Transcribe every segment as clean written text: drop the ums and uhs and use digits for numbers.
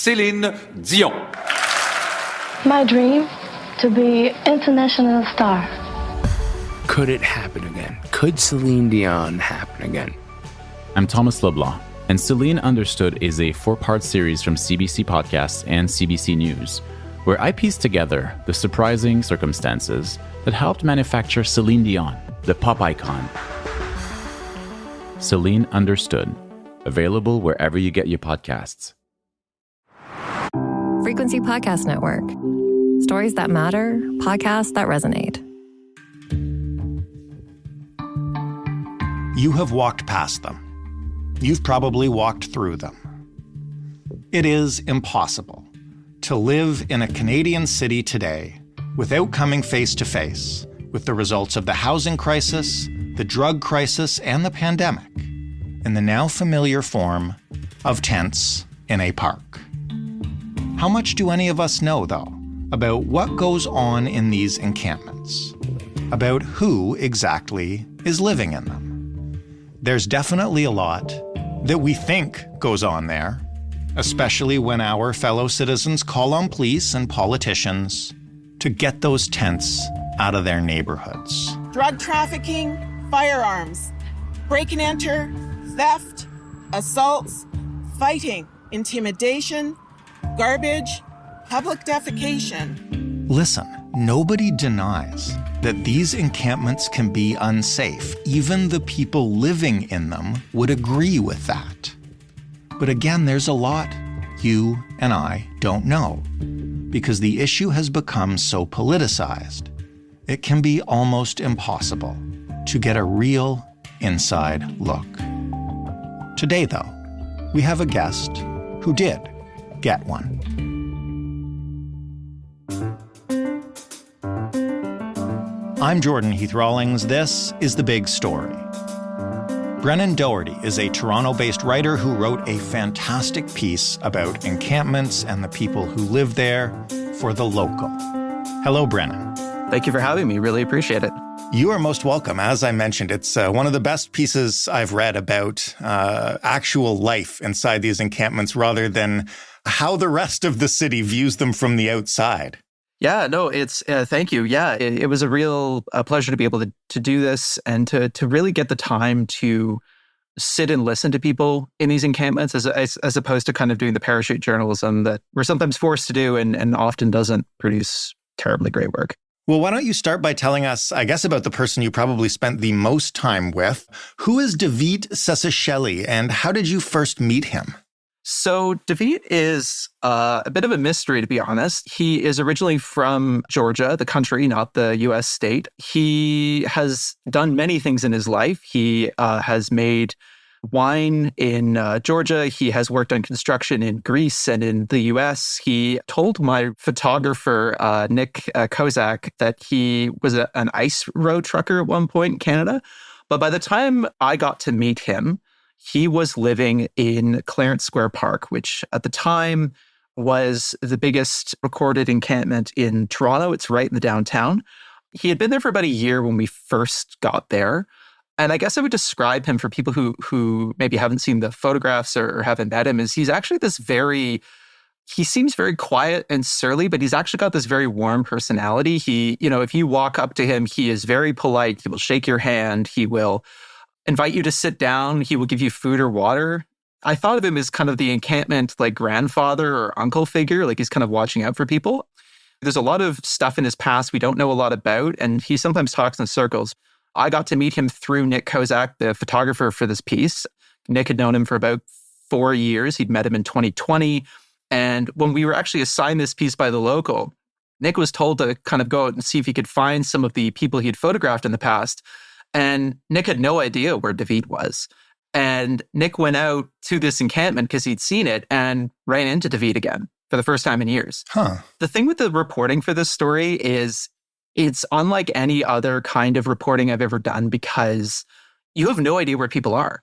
Céline Dion. My dream, to be international star. Could it happen again? Could Celine Dion happen again? I'm Thomas Leblanc, and Celine Understood is a 4-part series from CBC Podcasts and CBC News, where I piece together the surprising circumstances that helped manufacture Celine Dion, the pop icon. Celine Understood, available wherever you get your podcasts. Frequency Podcast Network. Stories that matter, podcasts that resonate. You have walked past them. You've probably walked through them. It is impossible to live in a Canadian city today without coming face to face with the results of the housing crisis, the drug crisis, and the pandemic in the now familiar form of tents in a park. How much do any of us know, though, about what goes on in these encampments? About who exactly is living in them? There's definitely a lot that we think goes on there, especially when our fellow citizens call on police and politicians to get those tents out of their neighborhoods. Drug trafficking, firearms, break and enter, theft, assaults, fighting, intimidation, garbage, public defecation. Listen, nobody denies that these encampments can be unsafe. Even the people living in them would agree with that. But again, there's a lot you and I don't know, because the issue has become so politicized. It can be almost impossible to get a real inside look. Today, though, we have a guest who did get one. I'm Jordan Heath Rawlings. This is The Big Story. Brennan Doherty is a Toronto-based writer who wrote a fantastic piece about encampments and the people who live there for The Local. Hello, Brennan. Thank you for having me. Really appreciate it. You are most welcome. As I mentioned, it's one of the best pieces I've read about actual life inside these encampments rather than how the rest of the city views them from the outside. Yeah, no, it's thank you. Yeah, it was a real pleasure to be able to do this and to really get the time to sit and listen to people in these encampments as opposed to kind of doing the parachute journalism that we're sometimes forced to do and often doesn't produce terribly great work. Well, why don't you start by telling us, I guess, about the person you probably spent the most time with. Who is David Sesasheli, and how did you first meet him? So David is a bit of a mystery, to be honest. He is originally from Georgia, the country, not the U.S. state. He has done many things in his life. He has made wine in Georgia. He has worked on construction in Greece and in the U.S. He told my photographer, Nick Kozak, that he was an ice road trucker at one point in Canada. But by the time I got to meet him, he was living in Clarence Square Park, which at the time was the biggest recorded encampment in Toronto. It's right in the downtown. He had been there for about a year when we first got there. And I guess I would describe him for people who maybe haven't seen the photographs or haven't met him is he's actually he seems very quiet and surly, but he's actually got this very warm personality. If you walk up to him, he is very polite. He will shake your hand. He will invite you to sit down. He will give you food or water. I thought of him as kind of the encampment, like grandfather or uncle figure, like he's kind of watching out for people. There's a lot of stuff in his past we don't know a lot about, and he sometimes talks in circles. I got to meet him through Nick Kozak, the photographer for this piece. Nick had known him for about 4 years. He'd met him in 2020. And when we were actually assigned this piece by The Local, Nick was told to kind of go out and see if he could find some of the people he'd photographed in the past. And Nick had no idea where David was. And Nick went out to this encampment because he'd seen it and ran into David again for the first time in years. The thing with the reporting for this story is it's unlike any other kind of reporting I've ever done because you have no idea where people are.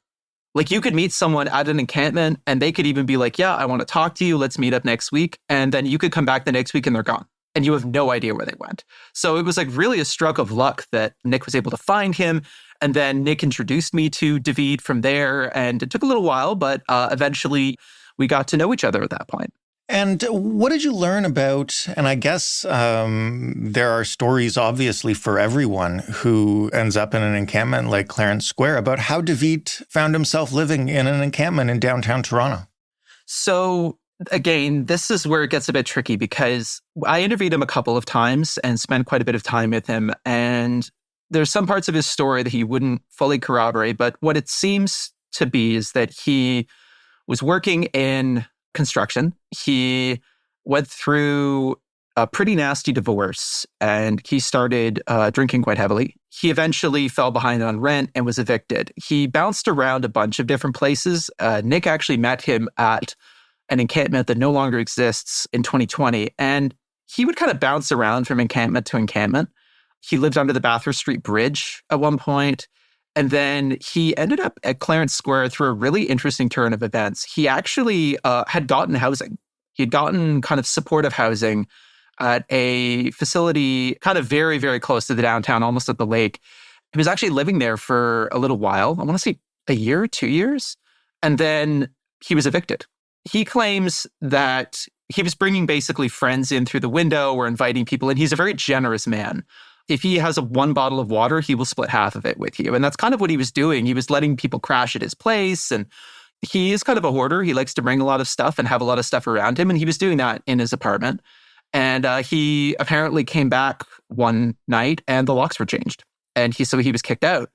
Like you could meet someone at an encampment and they could even be like, yeah, I want to talk to you. Let's meet up next week. And then you could come back the next week and they're gone. And you have no idea where they went. So it was like really a stroke of luck that Nick was able to find him. And then Nick introduced me to David from there. And it took a little while, but eventually we got to know each other at that point. And what did you learn about, and I guess there are stories obviously for everyone who ends up in an encampment like Clarence Square, about how David found himself living in an encampment in downtown Toronto? So again, this is where it gets a bit tricky because I interviewed him a couple of times and spent quite a bit of time with him. And there's some parts of his story that he wouldn't fully corroborate, but what it seems to be is that he was working in construction. He went through a pretty nasty divorce and he started drinking quite heavily. He eventually fell behind on rent and was evicted. He bounced around a bunch of different places. Nick actually met him at an encampment that no longer exists in 2020. And he would kind of bounce around from encampment to encampment. He lived under the Bathurst Street Bridge at one point. And then he ended up at Clarence Square through a really interesting turn of events. He actually had gotten housing. He had gotten kind of supportive housing at a facility kind of very, very close to the downtown, almost at the lake. He was actually living there for a little while. I want to say a year, 2 years. And then he was evicted. He claims that he was bringing basically friends in through the window or inviting people in. He's a very generous man. If he has one bottle of water, he will split half of it with you. And that's kind of what he was doing. He was letting people crash at his place. And he is kind of a hoarder. He likes to bring a lot of stuff and have a lot of stuff around him. And he was doing that in his apartment. And he apparently came back one night and the locks were changed. And so he was kicked out.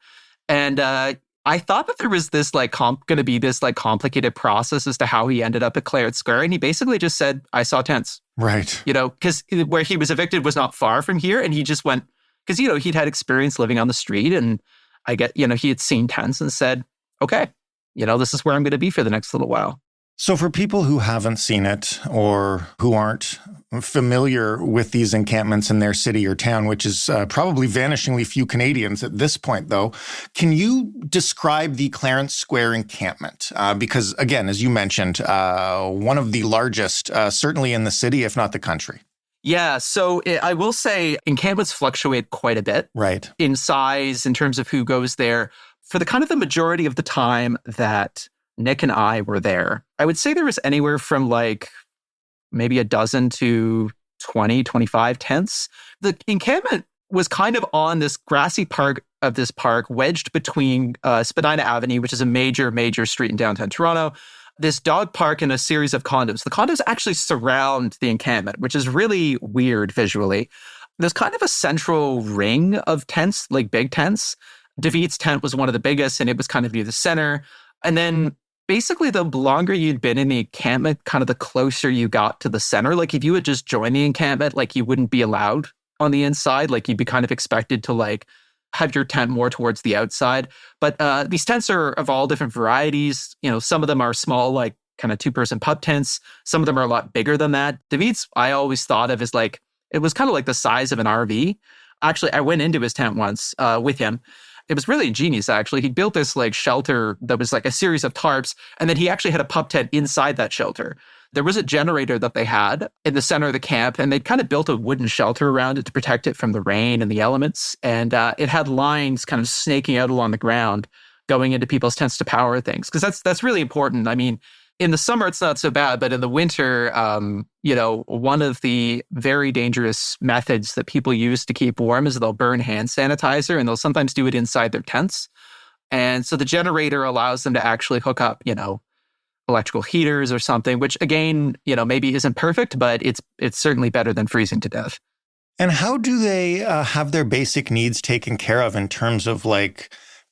And I thought that there was this going to be this complicated process as to how he ended up at Clarence Square. And he basically just said, I saw tents. Right. Because where he was evicted was not far from here. And he just went, because, he'd had experience living on the street and I get, he had seen tents and said, okay, this is where I'm going to be for the next little while. So for people who haven't seen it or who aren't familiar with these encampments in their city or town, which is probably vanishingly few Canadians at this point, though, can you describe the Clarence Square encampment? Because, again, as you mentioned, one of the largest, certainly in the city, if not the country. Yeah, so I will say encampments fluctuate quite a bit. Right. In size, in terms of who goes there. For the kind of the majority of the time that Nick and I were there, I would say there was anywhere from maybe a dozen to 20, 25 tents. The encampment was kind of on this grassy part of this park, wedged between Spadina Avenue, which is a major, major street in downtown Toronto, this dog park and a series of condos. The condos actually surround the encampment, which is really weird visually. There's kind of a central ring of tents, big tents. David's tent was one of the biggest, and it was kind of near the center. And then basically, the longer you'd been in the encampment, kind of the closer you got to the center. If you would just join the encampment, you wouldn't be allowed on the inside. You'd be kind of expected to have your tent more towards the outside. But these tents are of all different varieties. Some of them are small, kind of two-person pup tents. Some of them are a lot bigger than that. David's, I always thought of as it was kind of the size of an RV. Actually, I went into his tent once with him. It was really ingenious, actually. He built this shelter that was a series of tarps, and then he actually had a pup tent inside that shelter. There was a generator that they had in the center of the camp, and they'd kind of built a wooden shelter around it to protect it from the rain and the elements. And it had lines kind of snaking out along the ground, going into people's tents to power things. Because that's really important. I mean, in the summer, it's not so bad, but in the winter, one of the very dangerous methods that people use to keep warm is they'll burn hand sanitizer, and they'll sometimes do it inside their tents. And so the generator allows them to actually hook up, electrical heaters or something, which again, maybe isn't perfect, but it's certainly better than freezing to death. And how do they have their basic needs taken care of in terms of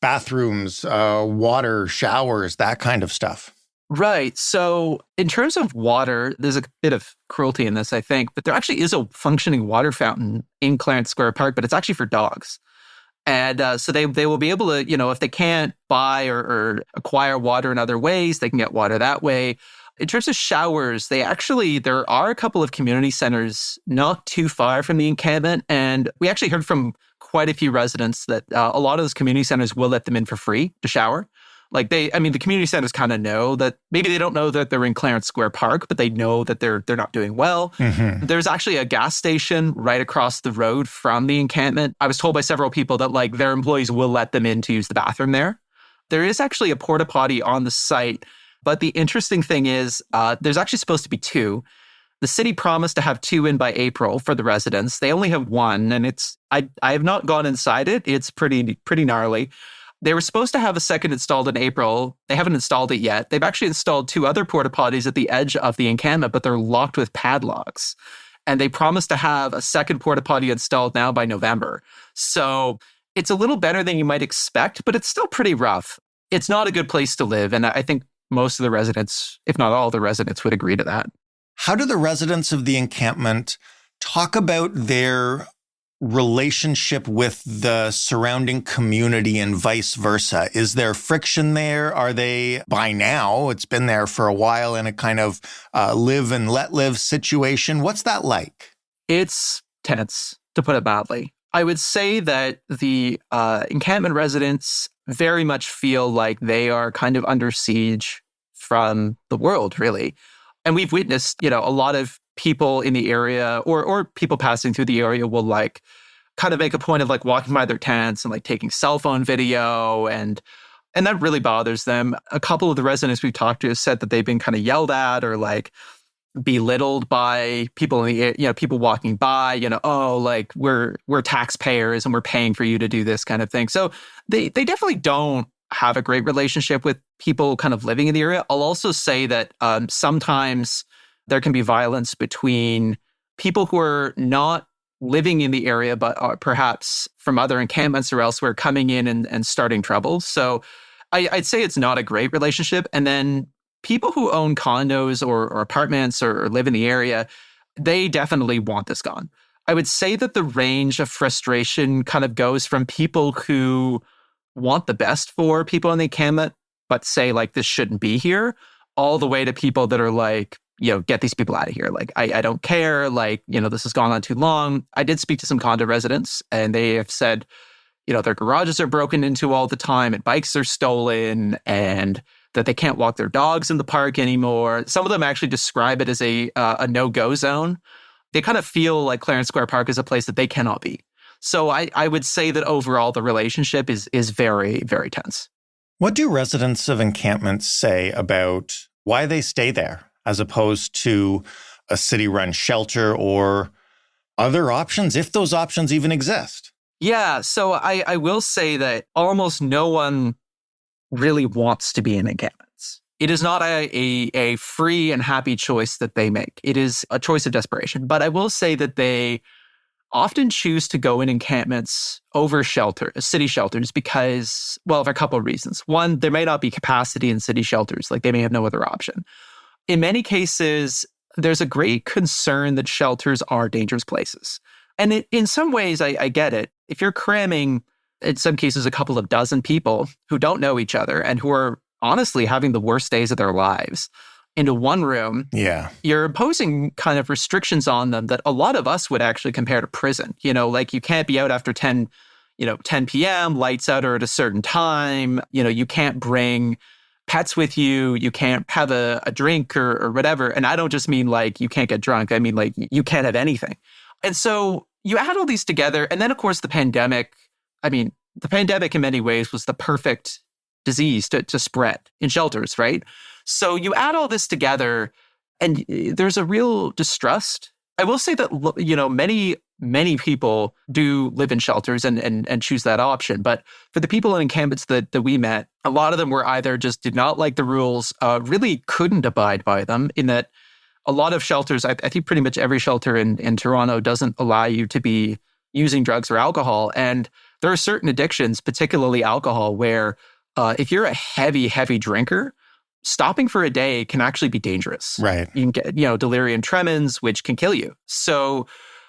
bathrooms, water, showers, that kind of stuff? Right. So in terms of water, there's a bit of cruelty in this, I think, but there actually is a functioning water fountain in Clarence Square Park, but it's actually for dogs. And so they will be able to, if they can't buy or acquire water in other ways, they can get water that way. In terms of showers, there are a couple of community centers not too far from the encampment. And we actually heard from quite a few residents that a lot of those community centers will let them in for free to shower. The community centers kind of know that maybe they don't know that they're in Clarence Square Park, but they know that they're not doing well. Mm-hmm. There's actually a gas station right across the road from the encampment. I was told by several people that their employees will let them in to use the bathroom there. There is actually a porta potty on the site, but the interesting thing is there's actually supposed to be two. The city promised to have 2 in by April for the residents. They only have 1, and I have not gone inside it. It's pretty gnarly. They were supposed to have a second installed in April. They haven't installed it yet. They've actually installed 2 other porta potties at the edge of the encampment, but they're locked with padlocks. And they promised to have a second porta potty installed now by November. So it's a little better than you might expect, but it's still pretty rough. It's not a good place to live. And I think most of the residents, if not all the residents, would agree to that. How do the residents of the encampment talk about their relationship with the surrounding community and vice versa? Is there friction there? Are they, by now, it's been there for a while, in a kind of live and let live situation? What's that like? It's tense, to put it mildly. I would say that the encampment residents very much feel like they are kind of under siege from the world, really. And we've witnessed, a lot of people in the area or people passing through the area will kind of make a point of walking by their tents and taking cell phone video, and that really bothers them. A couple of the residents we've talked to have said that they've been kind of yelled at or belittled by people in the people walking by. We're taxpayers and we're paying for you to do this kind of thing. So they definitely don't have a great relationship with people kind of living in the area. I'll also say that sometimes there can be violence between people who are not living in the area, but are perhaps from other encampments or elsewhere coming in and starting trouble. So I'd say it's not a great relationship. And then people who own condos or apartments or live in the area, they definitely want this gone. I would say that the range of frustration kind of goes from people who want the best for people in the encampment, but say this shouldn't be here, all the way to people that are get these people out of here. I don't care. This has gone on too long. I did speak to some condo residents, and they have said, their garages are broken into all the time and bikes are stolen, and that they can't walk their dogs in the park anymore. Some of them actually describe it as a no-go zone. They kind of feel like Clarence Square Park is a place that they cannot be. So I would say that overall the relationship is very, very tense. What do residents of encampments say about why they stay there, as opposed to a city-run shelter or other options, if those options even exist? Yeah, so I will say that almost no one really wants to be in encampments. It is not a free and happy choice that they make. It is a choice of desperation. But I will say that they often choose to go in encampments over city shelters because, for a couple of reasons. One, there may not be capacity in city shelters. They may have no other option. In many cases, there's a great concern that shelters are dangerous places. And in some ways, I get it. If you're cramming, in some cases, a couple of dozen people who don't know each other and who are honestly having the worst days of their lives into one room, you're imposing kind of restrictions on them that a lot of us would actually compare to prison. You can't be out after 10 p.m., lights out are at a certain time. You can't bring pets with you. You can't have a drink or whatever. And I don't just mean you can't get drunk. I mean you can't have anything. And so you add all these together. And then, of course, the pandemic in many ways was the perfect disease to spread in shelters, right? So you add all this together and there's a real distrust. I will say that, many people do live in shelters and choose that option. But for the people in encampments that we met, a lot of them were either just did not like the rules, really couldn't abide by them, in that a lot of shelters, I think pretty much every shelter in Toronto doesn't allow you to be using drugs or alcohol. And there are certain addictions, particularly alcohol, where if you're a heavy, heavy drinker, stopping for a day can actually be dangerous. Right. You can get, delirium tremens, which can kill you. So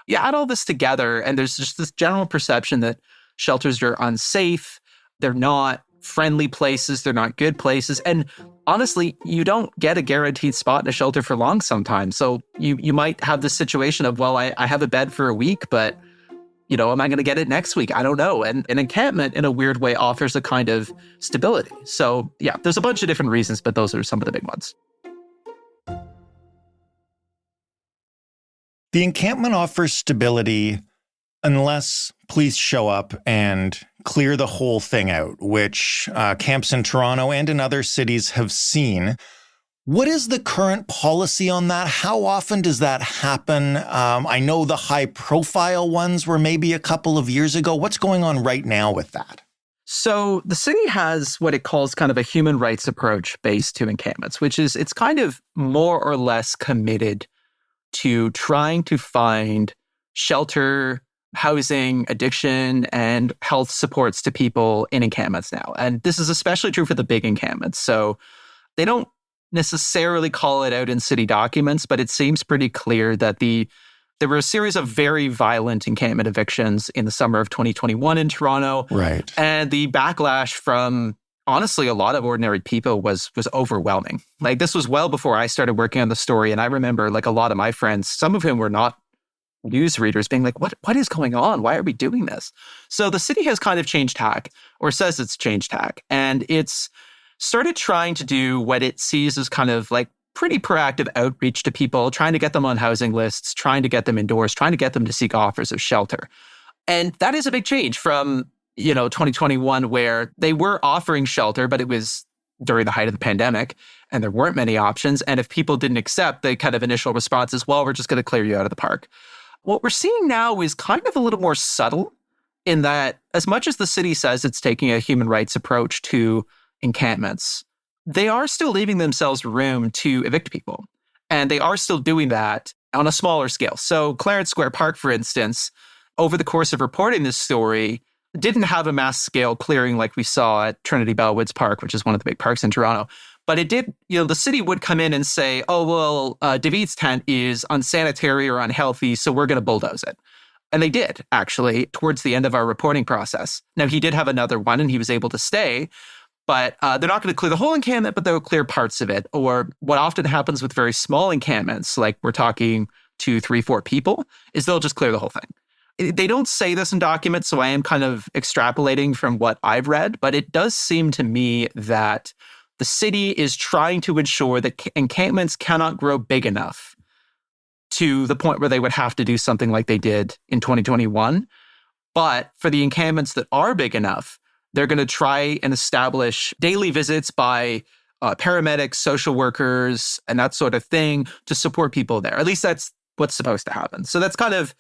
you add all this together, and there's just this general perception that shelters are unsafe. They're not friendly places. They're not good places. And honestly, you don't get a guaranteed spot in a shelter for long sometimes. So you might have this situation of, I have a bed for a week, but am I going to get it next week? I don't know. And an encampment, in a weird way, offers a kind of stability. So yeah, there's a bunch of different reasons, but those are some of the big ones. The encampment offers stability unless police show up and clear the whole thing out, which camps in Toronto and in other cities have seen. What is the current policy on that? How often does that happen? I know the high-profile ones were maybe a couple of years ago. What's going on right now with that? So the city has what it calls kind of a human rights approach based to encampments, which is it's kind of more or less committed to trying to find shelter, housing, addiction, and health supports to people in encampments now. And this is especially true for the big encampments. So they don't necessarily call it out in city documents, but it seems pretty clear that there were a series of very violent encampment evictions in the summer of 2021 in Toronto. Right. And the backlash from, honestly, a lot of ordinary people was overwhelming. Like, this was well before I started working on the story. And I remember, like, a lot of my friends, some of whom were not news readers, being like, what is going on? Why are we doing this? So the city has kind of changed tack, or says it's changed tack. And it's started trying to do what it sees as kind of like pretty proactive outreach to people, trying to get them on housing lists, trying to get them indoors, trying to get them to seek offers of shelter. And that is a big change from, 2021, where they were offering shelter, but it was during the height of the pandemic and there weren't many options. And if people didn't accept, the kind of initial response is, well, we're just going to clear you out of the park. What we're seeing now is kind of a little more subtle in that as much as the city says it's taking a human rights approach to encampments, they are still leaving themselves room to evict people. And they are still doing that on a smaller scale. So Clarence Square Park, for instance, over the course of reporting this story, didn't have a mass scale clearing like we saw at Trinity Bellwoods Park, which is one of the big parks in Toronto. But it did, the city would come in and say, oh, well, David's tent is unsanitary or unhealthy, so we're going to bulldoze it. And they did, actually, towards the end of our reporting process. Now, he did have another one and he was able to stay. But they're not going to clear the whole encampment, but they'll clear parts of it. Or what often happens with very small encampments, like we're talking 2, 3, 4 people, is they'll just clear the whole thing. They don't say this in documents, so I am kind of extrapolating from what I've read. But it does seem to me that the city is trying to ensure that encampments cannot grow big enough to the point where they would have to do something like they did in 2021. But for the encampments that are big enough, they're going to try and establish daily visits by paramedics, social workers, and that sort of thing to support people there. At least that's what's supposed to happen. So that's kind of,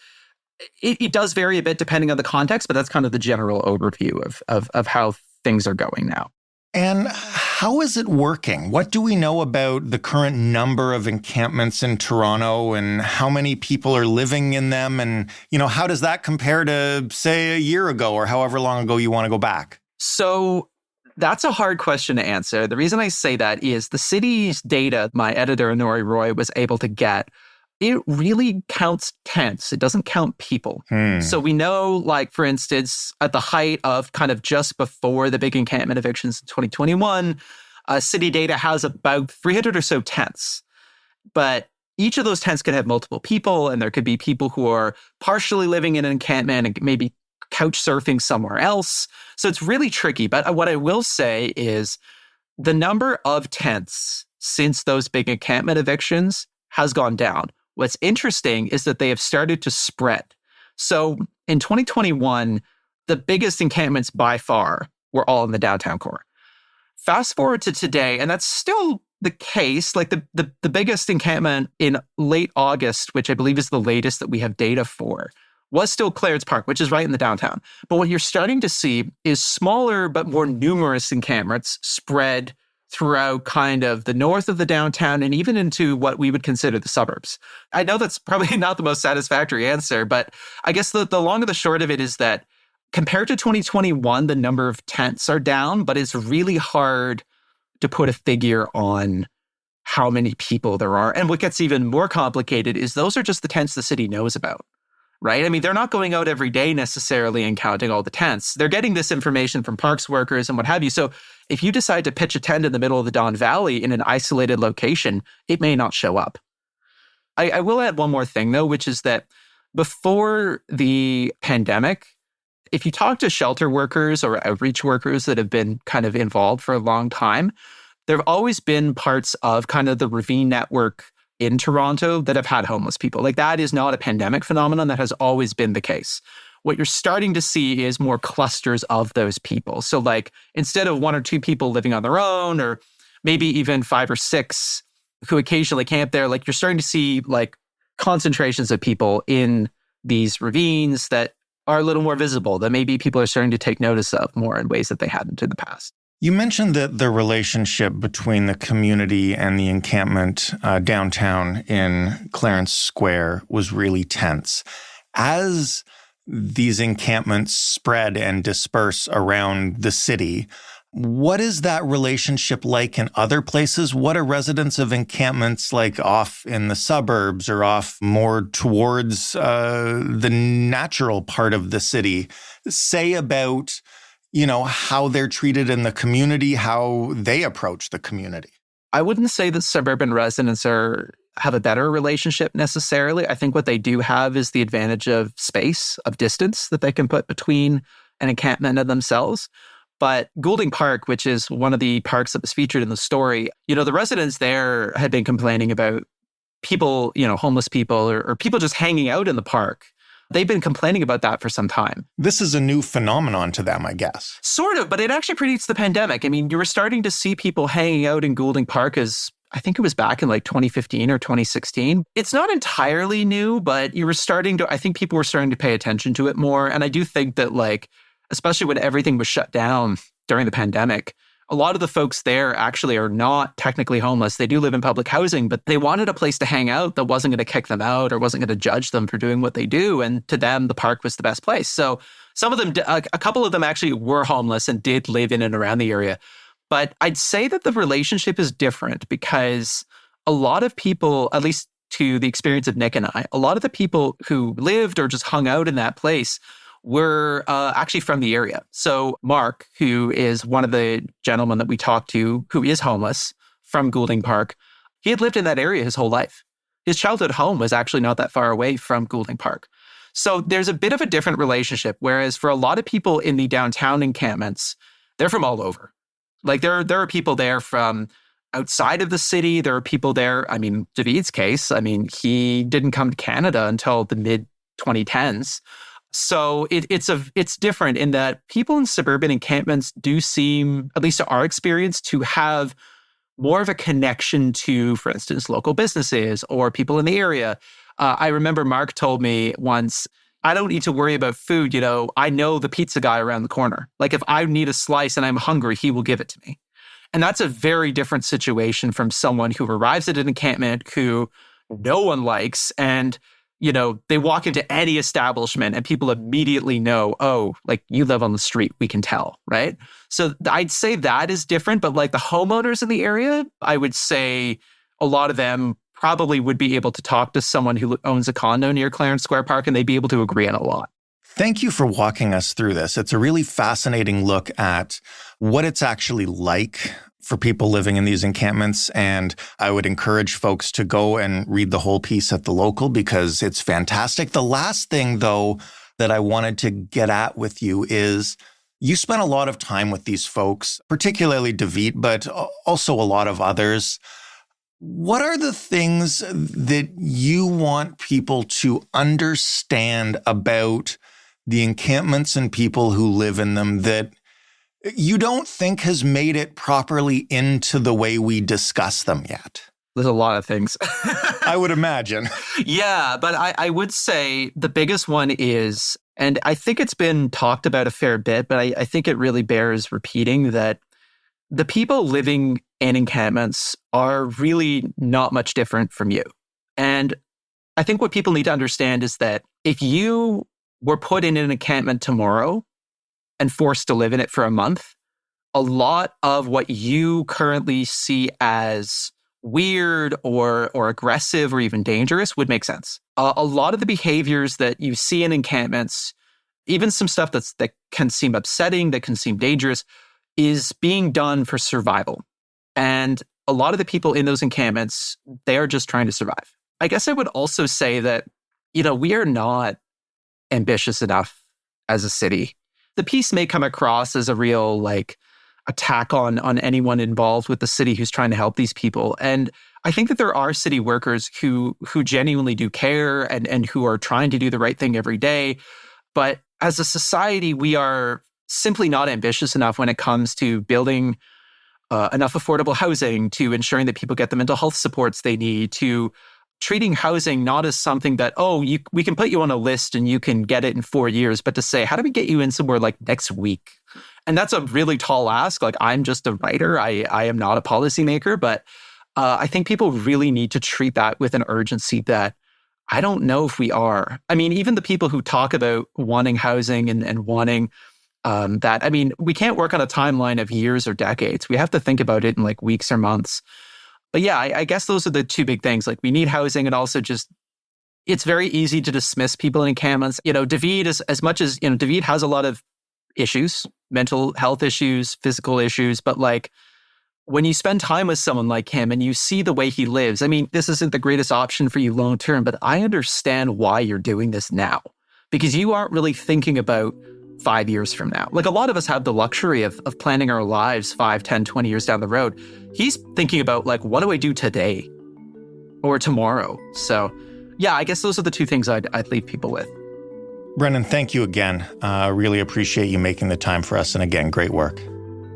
it does vary a bit depending on the context, but that's kind of the general overview of how things are going now. And how is it working? What do we know about the current number of encampments in Toronto and how many people are living in them? And, how does that compare to, say, a year ago or however long ago you want to go back? So that's a hard question to answer. The reason I say that is the city's data, my editor, Nori Roy, was able to get, it really counts tents. It doesn't count people. So we know, like, for instance, at the height of kind of just before the big encampment evictions in 2021, city data has about 300 or so tents. But each of those tents could have multiple people, and there could be people who are partially living in an encampment and maybe couch surfing somewhere else. So it's really tricky. But what I will say is the number of tents since those big encampment evictions has gone down. What's interesting is that they have started to spread. So in 2021, the biggest encampments by far were all in the downtown core. Fast forward to today, and that's still the case. Like the biggest encampment in late August, which I believe is the latest that we have data for, was still Clarence Park, which is right in the downtown. But what you're starting to see is smaller but more numerous encampments spread throughout kind of the north of the downtown and even into what we would consider the suburbs. I know that's probably not the most satisfactory answer, but I guess the long and the short of it is that compared to 2021, the number of tents are down, but it's really hard to put a figure on how many people there are. And what gets even more complicated is those are just the tents the city knows about. Right? I mean, they're not going out every day necessarily and counting all the tents. They're getting this information from parks workers and what have you. So if you decide to pitch a tent in the middle of the Don Valley in an isolated location, it may not show up. I will add one more thing, though, which is that before the pandemic, if you talk to shelter workers or outreach workers that have been kind of involved for a long time, there have always been parts of kind of the Ravine network in Toronto that have had homeless people. Like, that is not a pandemic phenomenon. That has always been the case. What you're starting to see is more clusters of those people. So, like, instead of 1 or 2 people living on their own, or maybe even 5 or 6 who occasionally camp there, like you're starting to see like concentrations of people in these ravines that are a little more visible, that maybe people are starting to take notice of more in ways that they hadn't in the past. You mentioned that the relationship between the community and the encampment downtown in Clarence Square was really tense. As these encampments spread and disperse around the city, what is that relationship like in other places? What are residents of encampments like off in the suburbs or off more towards the natural part of the city say about, how they're treated in the community, how they approach the community? I wouldn't say that suburban residents have a better relationship necessarily. I think what they do have is the advantage of space, of distance that they can put between an encampment and themselves. But Goulding Park, which is one of the parks that was featured in the story, the residents there had been complaining about people, homeless people or people just hanging out in the park. They've been complaining about that for some time. This is a new phenomenon to them, I guess. Sort of, but it actually predates the pandemic. I mean, you were starting to see people hanging out in Goulding Park I think it was back in like 2015 or 2016. It's not entirely new, but I think people were starting to pay attention to it more. And I do think that especially when everything was shut down during the pandemic, a lot of the folks there actually are not technically homeless. They do live in public housing, but they wanted a place to hang out that wasn't going to kick them out or wasn't going to judge them for doing what they do. And to them, the park was the best place. So some of them, a couple of them actually were homeless and did live in and around the area. But I'd say that the relationship is different because a lot of people, at least to the experience of Nick and I, a lot of the people who lived or just hung out in that place were actually from the area. So Mark, who is one of the gentlemen that we talked to, who is homeless from Goulding Park, he had lived in that area his whole life. His childhood home was actually not that far away from Goulding Park. So there's a bit of a different relationship, whereas for a lot of people in the downtown encampments, they're from all over. Like there are people there from outside of the city. There are people there. I mean, David's case, he didn't come to Canada until the mid-2010s. So it's different in that people in suburban encampments do seem, at least to our experience, to have more of a connection to, for instance, local businesses or people in the area. I remember Mark told me once, I don't need to worry about food. I know the pizza guy around the corner. Like if I need a slice and I'm hungry, he will give it to me. And that's a very different situation from someone who arrives at an encampment who no one likes and they walk into any establishment and people immediately know, oh, like you live on the street, we can tell, right? So I'd say that is different, but like the homeowners in the area, I would say a lot of them probably would be able to talk to someone who owns a condo near Clarence Square Park and they'd be able to agree on a lot. Thank you for walking us through this. It's a really fascinating look at what it's actually like for people living in these encampments. And I would encourage folks to go and read the whole piece at the Local because it's fantastic. The last thing, though, that I wanted to get at with you is you spent a lot of time with these folks, particularly David, but also a lot of others. What are the things that you want people to understand about the encampments and people who live in them that you don't think has made it properly into the way we discuss them yet? There's a lot of things. I would imagine. Yeah, but I would say the biggest one is, and I think it's been talked about a fair bit, but I think it really bears repeating that the people living in encampments are really not much different from you. And I think what people need to understand is that if you were put in an encampment tomorrow and forced to live in it for a month, a lot of what you currently see as weird or aggressive or even dangerous would make sense. A lot of the behaviors that you see in encampments, even some stuff that can seem upsetting, that can seem dangerous, is being done for survival. And a lot of the people in those encampments, they are just trying to survive. I guess I would also say that, we are not ambitious enough as a city. The piece may come across as a real attack on anyone involved with the city who's trying to help these people. And I think that there are city workers who genuinely do care and who are trying to do the right thing every day. But as a society, we are simply not ambitious enough when it comes to building enough affordable housing, to ensuring that people get the mental health supports they need, to treating housing not as something that, we can put you on a list and you can get it in 4 years, but to say, how do we get you in somewhere like next week? And that's a really tall ask. Like, I'm just a writer. I am not a policymaker, but I think people really need to treat that with an urgency that I don't know if we are. I mean, even the people who talk about wanting housing and wanting that, I mean, we can't work on a timeline of years or decades. We have to think about it in like weeks or months. But yeah, I guess those are the two big things. Like, we need housing, and also just, it's very easy to dismiss people in encampments. David, as much as, David has a lot of issues, mental health issues, physical issues, but like, when you spend time with someone like him and you see the way he lives, I mean, this isn't the greatest option for you long term, but I understand why you're doing this now, because you aren't really thinking about 5 years from now. Like, a lot of us have the luxury of planning our lives 5, 10, 20 years down the road. He's thinking about, like, what do I do today or tomorrow? So yeah, I guess those are the two things I'd leave people with. Brennan, thank you again. Really appreciate you making the time for us. And again, great work.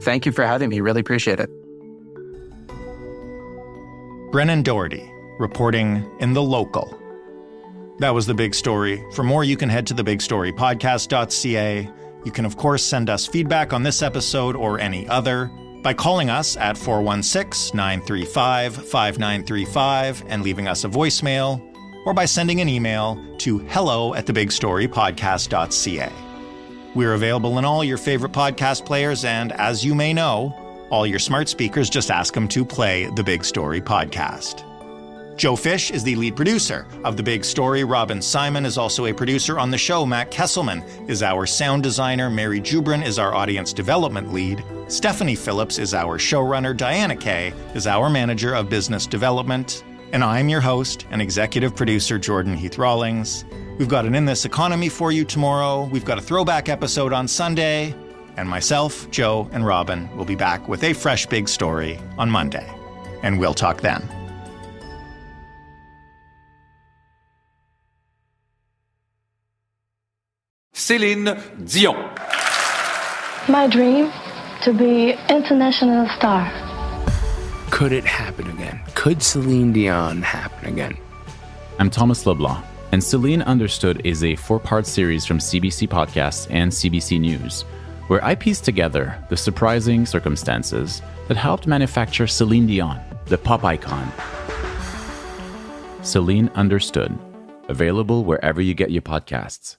Thank you for having me. Really appreciate it. Brennan Doherty, reporting in The Local. That was The Big Story. For more, you can head to thebigstorypodcast.ca. You can, of course, send us feedback on this episode or any other by calling us at 416-935-5935 and leaving us a voicemail, or by sending an email to hello@thebigstorypodcast.ca. We're available in all your favorite podcast players, and as you may know, all your smart speakers just ask them to play The Big Story Podcast. Joe Fish is the lead producer of The Big Story. Robin Simon is also a producer on the show. Matt Kesselman is our sound designer. Mary Jubrin is our audience development lead. Stephanie Phillips is our showrunner. Diana Kay is our manager of business development. And I'm your host and executive producer, Jordan Heath Rawlings. We've got an In This Economy for you tomorrow. We've got a throwback episode on Sunday. And myself, Joe, and Robin will be back with a fresh big story on Monday. And we'll talk then. Céline Dion. My dream, to be international star. Could it happen again? Could Celine Dion happen again? I'm Thomas Leblanc, and Celine Understood is a 4-part series from CBC Podcasts and CBC News, where I piece together the surprising circumstances that helped manufacture Celine Dion, the pop icon. Celine Understood, available wherever you get your podcasts.